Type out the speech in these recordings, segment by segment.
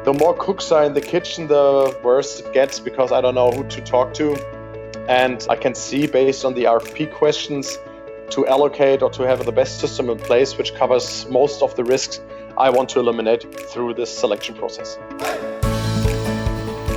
The more cooks are in the kitchen, the worse it gets because I don't know who to talk to. And I can see based on the RFP questions to allocate or to have the best system in place, which covers most of the risks I want to eliminate through this selection process.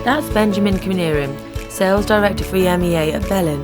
That's Benjamin Knierim, Sales Director for EMEA at Bellin.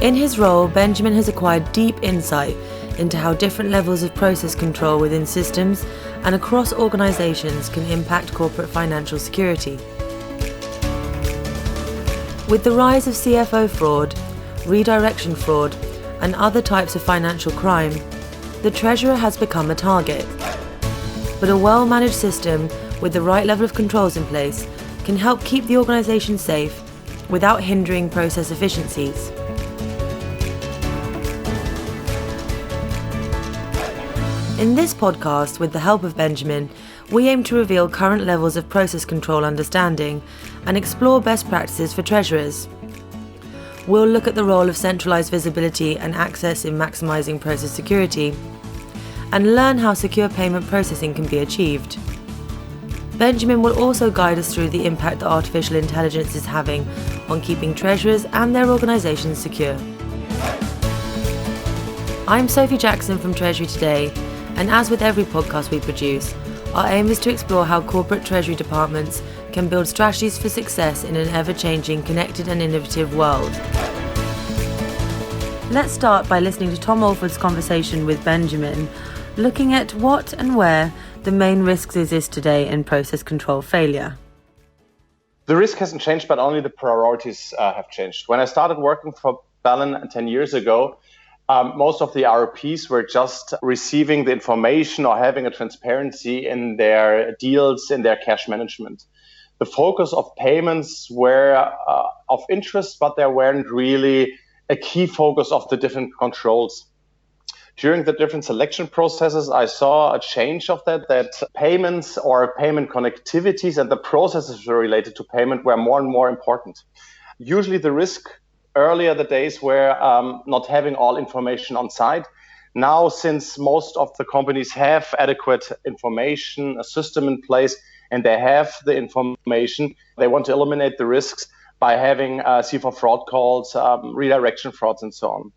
In his role, Benjamin has acquired deep insight into how different levels of process control within systems and across organisations can impact corporate financial security. With the rise of CFO fraud, redirection fraud, and other types of financial crime, the Treasurer has become a target. But a well-managed system with the right level of controls in place can help keep the organisation safe without hindering process efficiencies. In this podcast, with the help of Benjamin, we aim to reveal current levels of process control understanding and explore best practices for treasurers. We'll look at the role of centralised visibility and access in maximising process security, and learn how secure payment processing can be achieved. Benjamin will also guide us through the impact that artificial intelligence is having on keeping treasurers and their organisations secure. I'm Sophie Jackson from Treasury Today, and as with every podcast we produce, our aim is to explore how corporate treasury departments can build strategies for success in an ever-changing, connected and innovative world. Let's start by listening to Tom Alford's conversation with Benjamin, looking at what and where the main risks exist today in process control failure. The risk hasn't changed, but only the priorities have changed. When I started working for Bellin 10 years ago, most of the RPs were just receiving the information or having a transparency in their deals, in their cash management. The focus of payments were of interest, but they weren't really a key focus of the different controls. During the different selection processes, I saw a change of that payments or payment connectivities and the processes related to payment were more and more important. Usually the risk earlier the days were not having all information on site. Now, since most of the companies have adequate information, a system in place, and they have the information, they want to eliminate the risks by having C4 fraud calls, redirection frauds, and so on.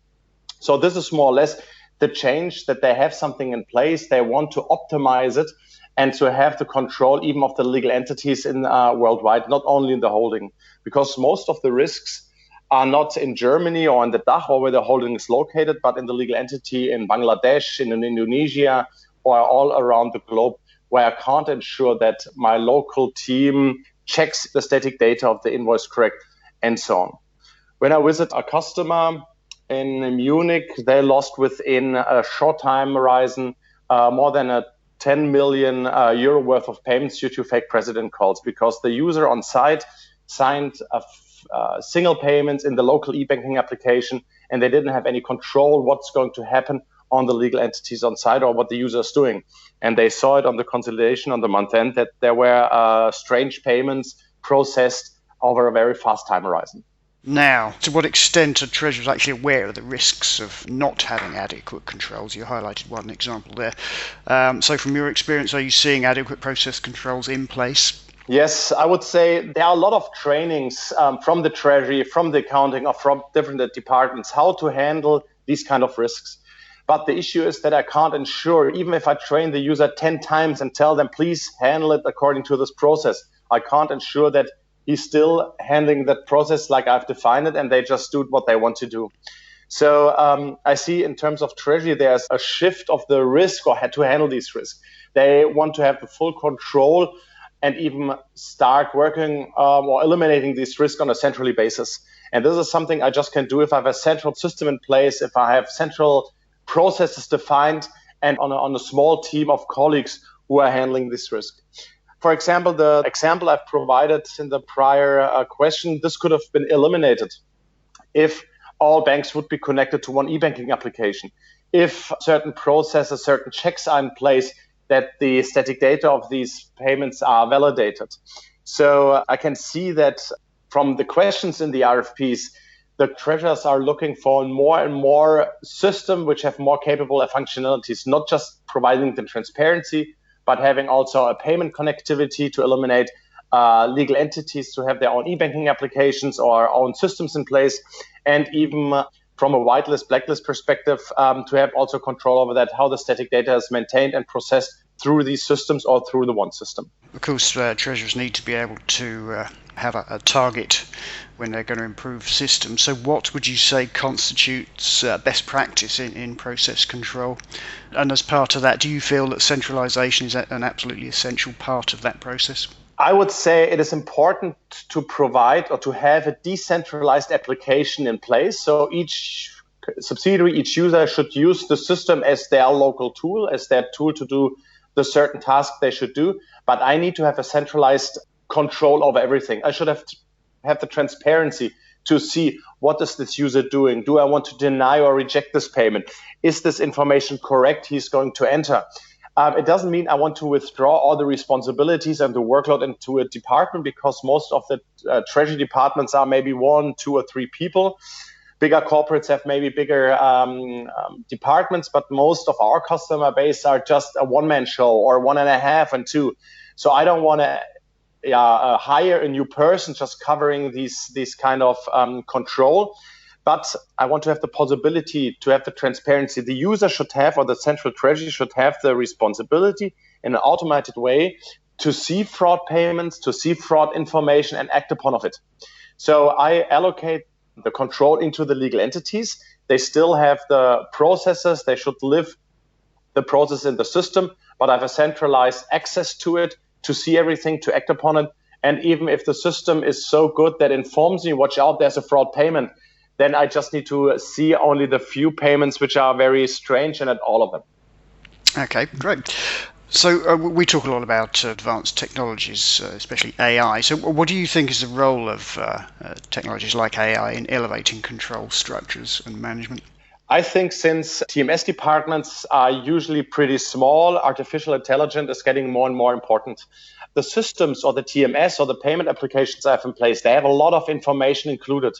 So this is more or less the change, that they have something in place. They want to optimize it and to have the control even of the legal entities in worldwide, not only in the holding, because most of the risks are not in Germany or in the DACH or where the holding is located, but in the legal entity in Bangladesh, in Indonesia, or all around the globe, where I can't ensure that my local team checks the static data of the invoice correct, and so on. When I visit a customer in Munich, they lost within a short time horizon more than a 10 million euro worth of payments due to fake president calls, because the user on site signed a single payments in the local e-banking application, and they didn't have any control what's going to happen on the legal entities on site or what the user is doing. And they saw it on the consolidation on the month end that there were strange payments processed over a very fast time horizon. Now, to what extent are treasurers actually aware of the risks of not having adequate controls? You highlighted one example there. So from your experience, are you seeing adequate process controls in place? Yes, I would say there are a lot of trainings from the Treasury, from the accounting, or from different departments, how to handle these kind of risks. But the issue is that I can't ensure, even if I train the user 10 times and tell them, please handle it according to this process, I can't ensure that he's still handling that process like I've defined it and they just do what they want to do. So I see in terms of Treasury, there's a shift of the risk or to handle these risks. They want to have the full control and even start working or eliminating these risks on a centrally basis. And this is something I just can do if I have a central system in place, if I have central processes defined, and on a small team of colleagues who are handling this risk. For example, the example I've provided in the prior question, this could have been eliminated if all banks would be connected to one e-banking application, if certain processes, certain checks are in place, that the static data of these payments are validated. So I can see that from the questions in the RFPs, the treasurers are looking for more and more systems which have more capable functionalities, not just providing the transparency, but having also a payment connectivity to eliminate legal entities to have their own e-banking applications or own systems in place, and even from a whitelist, blacklist perspective, to have also control over that, how the static data is maintained and processed through these systems or through the one system. Of course, treasurers need to be able to have a target when they're going to improve systems. So what would you say constitutes best practice in process control? And as part of that, do you feel that centralization is an absolutely essential part of that process? I would say it is important to provide or to have a decentralized application in place. So each subsidiary, each user should use the system as their local tool, as their tool to do the certain task they should do. But I need to have a centralized control over everything. I should have the transparency to see what is this user doing. Do I want to deny or reject this payment? Is this information correct he's going to enter? It doesn't mean I want to withdraw all the responsibilities and the workload into a department, because most of the treasury departments are maybe 1, 2, or 3 people. Bigger corporates have maybe bigger departments, but most of our customer base are just a one-man show or 1.5 and 2. So I don't want to hire a new person just covering these kind of control. But I want to have the possibility to have the transparency. The user should have, or the central treasury should have, the responsibility in an automated way to see fraud payments, to see fraud information and act upon of it. So I allocate the control into the legal entities. They still have the processes. They should live the process in the system, but I have a centralized access to it to see everything, to act upon it. And even if the system is so good that informs me, watch out, there's a fraud payment, then I just need to see only the few payments which are very strange and not all of them. Okay, great. So we talk a lot about advanced technologies, especially AI. So what do you think is the role of technologies like AI in elevating control structures and management? I think since TMS departments are usually pretty small, artificial intelligence is getting more and more important. The systems or the TMS or the payment applications I have in place, they have a lot of information included.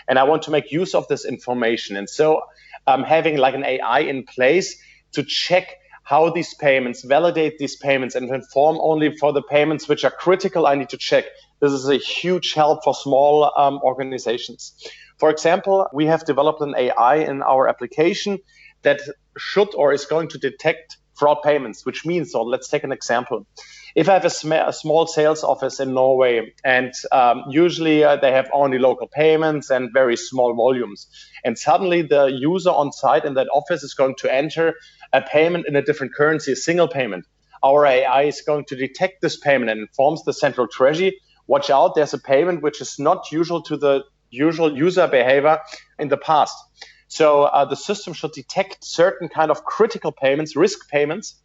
And I want to make use of this information. And so having like an AI in place to check how these payments, validate these payments, and inform only for the payments which are critical, I need to check. This is a huge help for small organizations. For example, we have developed an AI in our application that should or is going to detect fraud payments, which means, so let's take an example. If I have a small sales office in Norway, and usually they have only local payments and very small volumes, and suddenly the user on site in that office is going to enter a payment in a different currency, a single payment, our AI is going to detect this payment and informs the central treasury, watch out, there's a payment which is not usual to the usual user behavior in the past. So the system should detect certain kind of critical payments, risk payments,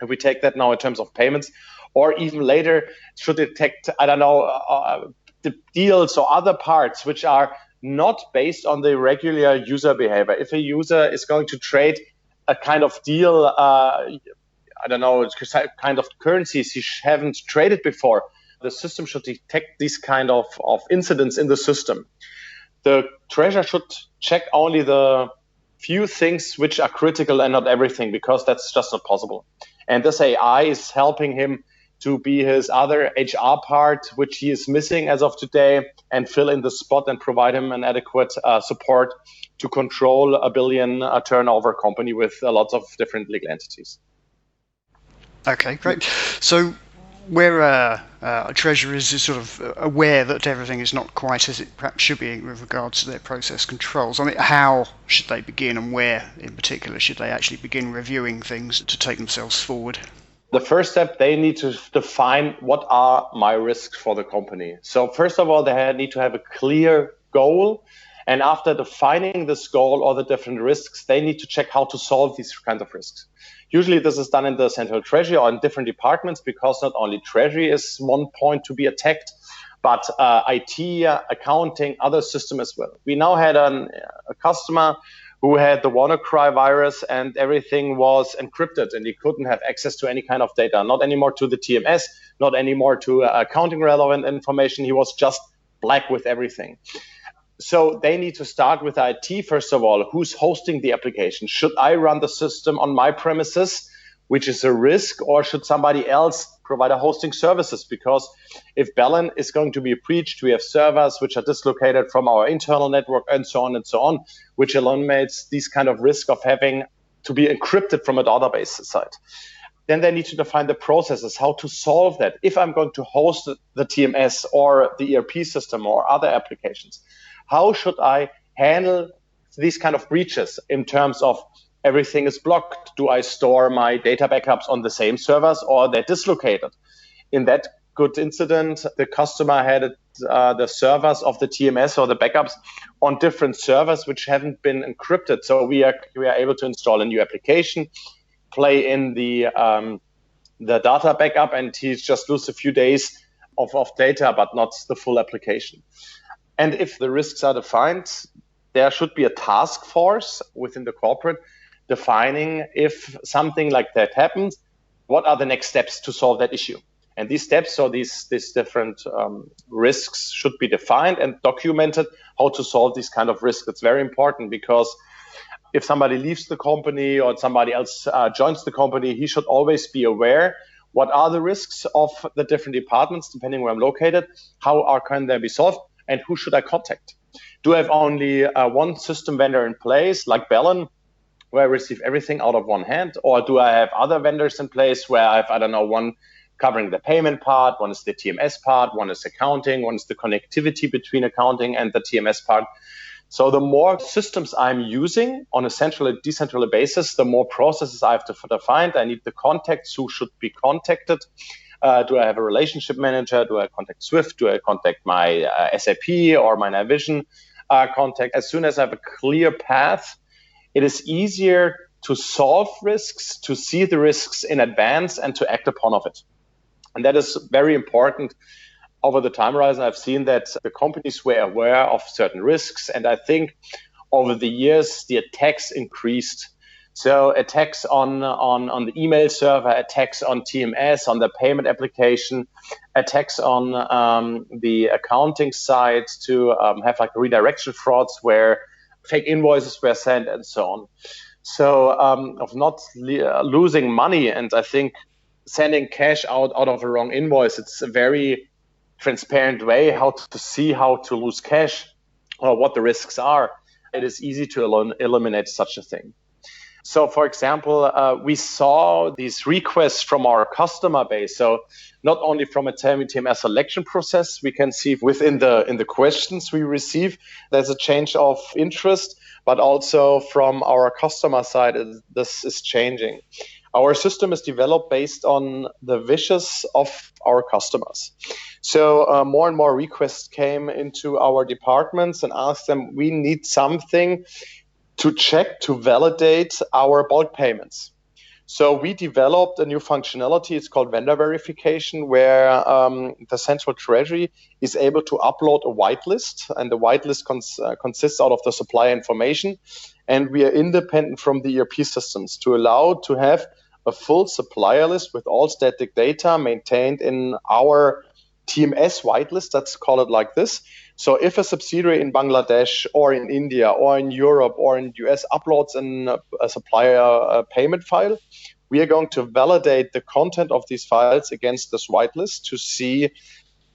if we take that now in terms of payments, or even later should detect, the deals or other parts which are not based on the regular user behavior. If a user is going to trade a kind of deal, kind of currencies he haven't traded before, the system should detect these kind of incidents in the system. The treasurer should check only the few things which are critical and not everything, because that's just not possible. And this AI is helping him to be his other HR part, which he is missing as of today, and fill in the spot and provide him an adequate support to control a billion turnover company with lots of different legal entities. Okay, great. So where a treasurer is sort of aware that everything is not quite as it perhaps should be with regards to their process controls, I mean, how should they begin, and where in particular should they actually begin reviewing things to take themselves forward? The first step, they need to define what are my risks for the company. So first of all, they need to have a clear goal. And after defining this goal or the different risks, they need to check how to solve these kinds of risks. Usually this is done in the central treasury or in different departments, because not only treasury is one point to be attacked, but IT, accounting, other system as well. We now had a customer who had the WannaCry virus, and everything was encrypted and he couldn't have access to any kind of data, not anymore to the TMS, not anymore to accounting relevant information. He was just black with everything. So they need to start with IT, first of all. Who's hosting the application? Should I run the system on my premises which is a risk, or should somebody else provide a hosting services? Because if Bellin is going to be breached, we have servers which are dislocated from our internal network and so on, which eliminates these kind of risk of having to be encrypted from a database side. Then they need to define the processes, how to solve that. If I'm going to host the TMS or the ERP system or other applications, how should I handle these kind of breaches in terms of everything is blocked? Do I store my data backups on the same servers, or they're dislocated? In that good incident, the customer had the servers of the TMS or the backups on different servers which haven't been encrypted. So we are able to install a new application, play in the data backup, and he's just lose a few days of data, but not the full application. And if the risks are defined, there should be a task force within the corporate defining if something like that happens, what are the next steps to solve that issue. And these steps or these different risks should be defined and documented, how to solve these kind of risks. It's very important, because if somebody leaves the company or somebody else joins the company, he should always be aware what are the risks of the different departments, depending where I'm located, can they be solved, and who should I contact? Do I have only one system vendor in place, like Bellin, where I receive everything out of one hand? Or do I have other vendors in place where I have, one covering the payment part, one is the TMS part, one is accounting, one is the connectivity between accounting and the TMS part? So the more systems I'm using on a central and decentralized basis, the more processes I have to define. I need the contacts who should be contacted. Do I have a relationship manager? Do I contact Swift? Do I contact my SAP or my Navision contact? As soon as I have a clear path, it is easier to solve risks, to see the risks in advance, and to act upon of it. And that is very important. Over the time horizon, I've seen that the companies were aware of certain risks, and I think over the years the attacks increased. So attacks on the email server, attacks on TMS, on the payment application, attacks on the accounting side to have like redirection frauds where fake invoices were sent and so on. So of not losing money, and I think sending cash out of a wrong invoice, it's a very transparent way how to see how to lose cash or what the risks are. It is easy to eliminate such a thing. So, for example, we saw these requests from our customer base. So not only from a TMS selection process, we can see within the questions we receive, there's a change of interest, but also from our customer side, this is changing. Our system is developed based on the wishes of our customers. So more and more requests came into our departments and asked them, we need something to check, to validate our bulk payments. So we developed a new functionality. It's called vendor verification, where the central treasury is able to upload a whitelist, and the whitelist consists out of the supplier information. And we are independent from the ERP systems to allow to have a full supplier list with all static data maintained in our TMS whitelist. Let's call it like this. So if a subsidiary in Bangladesh or in India or in Europe or in the US uploads a supplier payment file, we are going to validate the content of these files against this whitelist to see,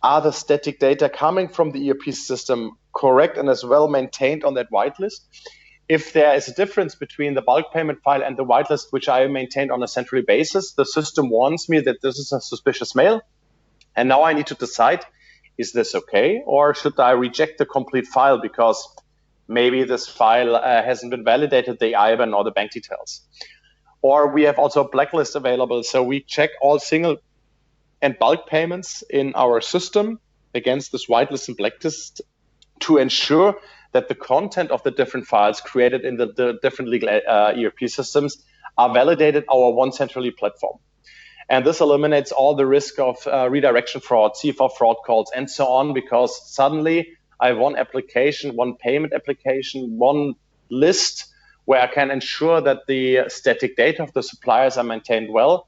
are the static data coming from the ERP system correct and as well maintained on that whitelist? If there is a difference between the bulk payment file and the whitelist, which I maintained on a central basis, the system warns me that this is a suspicious mail. And now I need to decide, is this okay? Or should I reject the complete file because maybe this file hasn't been validated, the IBAN or the bank details? Or we have also a blacklist available. So we check all single and bulk payments in our system against this whitelist and blacklist to ensure that the content of the different files created in the different legal ERP systems are validated our one centrally platform. And this eliminates all the risk of redirection fraud, CFR fraud calls, and so on, because suddenly I have one application, one payment application, one list where I can ensure that the static data of the suppliers are maintained well.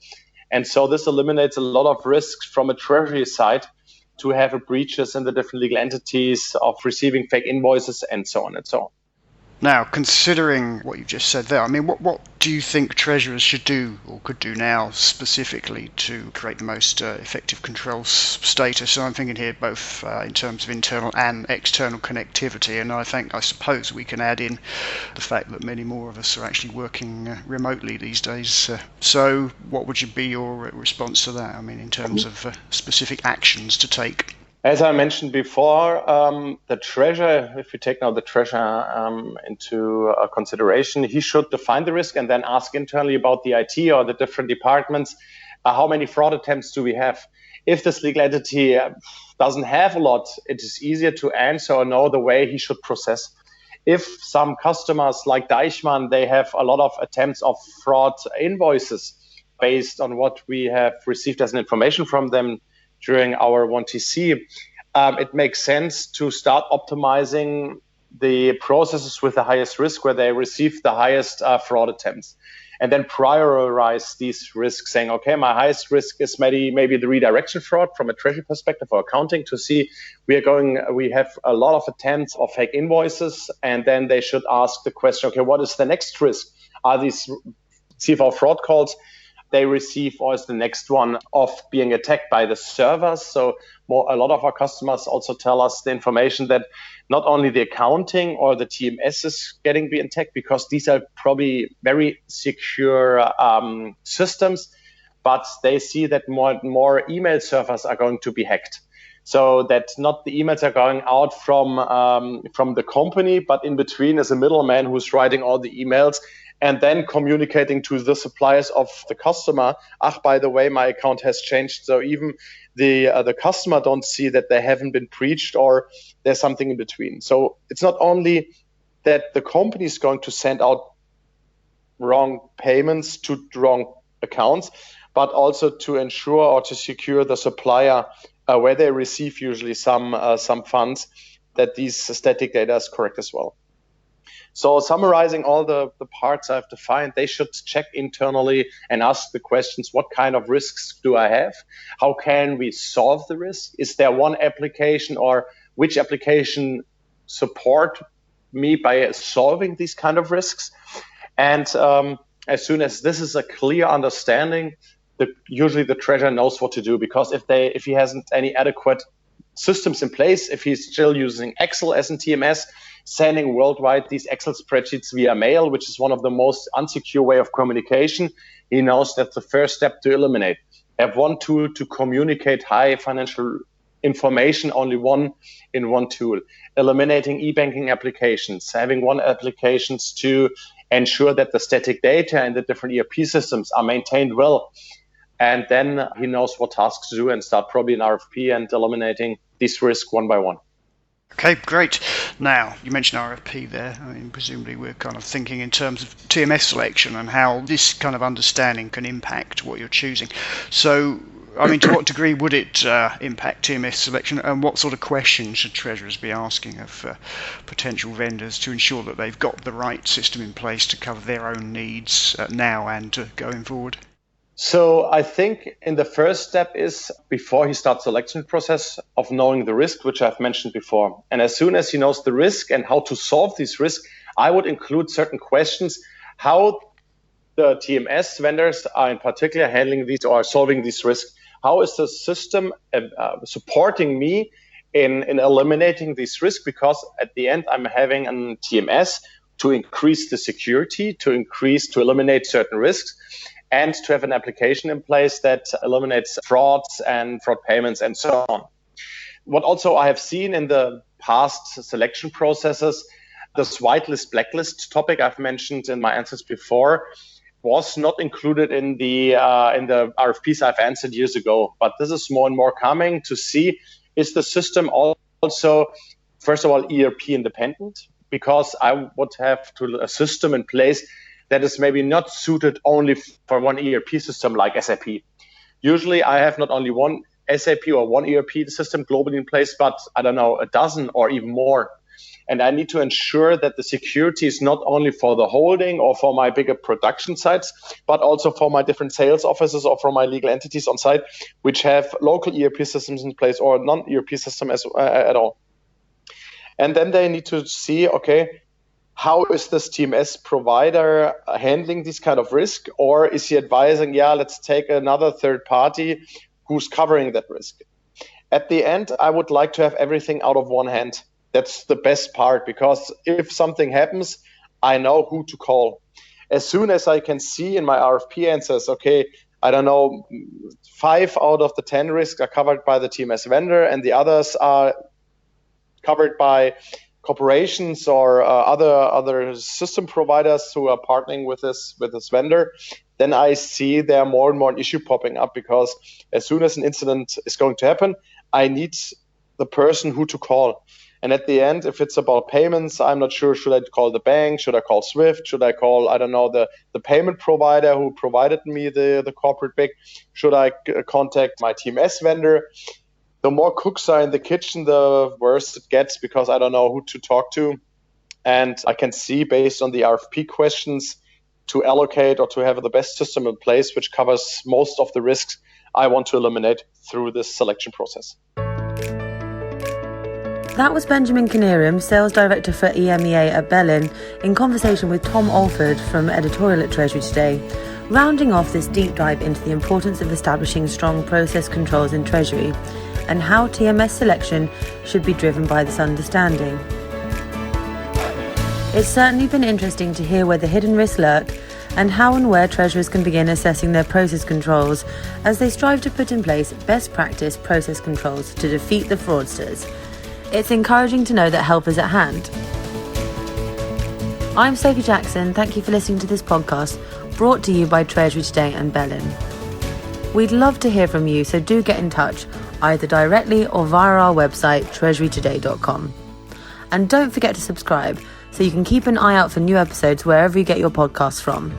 And so this eliminates a lot of risks from a treasury side to have breaches in the different legal entities of receiving fake invoices and so on and so on. Now, considering what you just said there, I mean, what do you think treasurers should do or could do now specifically to create the most effective control status? So I'm thinking here both in terms of internal and external connectivity, and I suppose we can add in the fact that many more of us are actually working remotely these days. So what would be your response to that? I mean, in terms of specific actions to take? As I mentioned before, the treasurer, if we take now the treasurer into consideration, he should define the risk and then ask internally about the IT or the different departments, how many fraud attempts do we have? If this legal entity doesn't have a lot, it is easier to answer or know the way he should process. If some customers like Deichmann, they have a lot of attempts of fraud invoices based on what we have received as an information from them during our 1TC, it makes sense to start optimizing the processes with the highest risk where they receive the highest fraud attempts. And then prioritize these risks, saying, okay, my highest risk is maybe the redirection fraud from a treasury perspective or accounting to see we have a lot of attempts of fake invoices. And then they should ask the question, okay, what is the next risk? Are these CFR fraud calls they receive, or is the next one of being attacked by the servers? So a lot of our customers also tell us the information that not only the accounting or the TMS is getting being attacked, because these are probably very secure systems, but they see that more and more email servers are going to be hacked. So that not the emails are going out from the company, but in between is a middleman who's writing all the emails and then communicating to the suppliers of the customer, by the way, my account has changed. So even the customer don't see that they haven't been breached or there's something in between. So it's not only that the company is going to send out wrong payments to wrong accounts, but also to ensure or to secure the supplier where they receive usually some funds, that these static data is correct as well. So summarizing all the parts I've defined, they should check internally and ask the questions, what kind of risks do I have? How can we solve the risk? Is there one application or which application support me by solving these kind of risks? And as soon as this is a clear understanding, usually the treasurer knows what to do, because if he hasn't any adequate systems in place, if he's still using Excel as in TMS, sending worldwide these Excel spreadsheets via mail, which is one of the most unsecure way of communication, he knows that's the first step to eliminate. Have one tool to communicate high financial information, only one in one tool. Eliminating e-banking applications, having one applications to ensure that the static data and the different ERP systems are maintained well. And then he knows what tasks to do and start probably an RFP and eliminating these risks one by one. Okay, great. Now, you mentioned RFP there. I mean, presumably we're kind of thinking in terms of TMS selection and how this kind of understanding can impact what you're choosing. So, I mean, to what degree would it impact TMS selection, and what sort of questions should treasurers be asking of potential vendors to ensure that they've got the right system in place to cover their own needs now and going forward? So I think in the first step is before he starts the selection process of knowing the risk, which I've mentioned before. And as soon as he knows the risk and how to solve these risks, I would include certain questions, how the TMS vendors are in particular handling these or solving these risks. How is the system supporting me in eliminating these risks? Because at the end, I'm having a TMS to increase the security, to eliminate certain risks, and to have an application in place that eliminates frauds and fraud payments and so on. What also I have seen in the past selection processes, this whitelist blacklist topic I've mentioned in my answers before was not included in the RFPs I've answered years ago. But this is more and more coming to see, is the system also, first of all, ERP independent? Because I would have a system in place that is maybe not suited only for one ERP system like SAP. Usually I have not only one SAP or one ERP system globally in place, but I don't know, a dozen or even more. And I need to ensure that the security is not only for the holding or for my bigger production sites, but also for my different sales offices or for my legal entities on site, which have local ERP systems in place or non-ERP system at all. And then they need to see, okay, how is this TMS provider handling this kind of risk? Or is he advising, let's take another third party who's covering that risk? At the end, I would like to have everything out of one hand. That's the best part, because if something happens, I know who to call. As soon as I can see in my RFP answers, okay, I don't know, 5 out of the 10 risks are covered by the TMS vendor and the others are covered by corporations or other system providers who are partnering with this vendor, then I see there are more and more an issue popping up, because as soon as an incident is going to happen, I need the person who to call. And at the end, if it's about payments, I'm not sure, should I call the bank? Should I call Swift? Should I call, I don't know, the payment provider who provided me the corporate BIC? Should I contact my TMS vendor? The more cooks are in the kitchen, the worse it gets, because I don't know who to talk to. And I can see, based on the RFP questions, to allocate or to have the best system in place, which covers most of the risks I want to eliminate through this selection process. That was Benjamin Knierim, Sales Director for EMEA at Bellin, in conversation with Tom Alford from Editorial at Treasury Today, rounding off this deep dive into the importance of establishing strong process controls in Treasury and how TMS selection should be driven by this understanding. It's certainly been interesting to hear where the hidden risks lurk and how and where treasurers can begin assessing their process controls as they strive to put in place best practice process controls to defeat the fraudsters. It's encouraging to know that help is at hand. I'm Sophie Jackson. Thank you for listening to this podcast, brought to you by Treasury Today and Bellin. We'd love to hear from you, so do get in touch, either directly or via our website, treasurytoday.com. And don't forget to subscribe, so you can keep an eye out for new episodes wherever you get your podcasts from.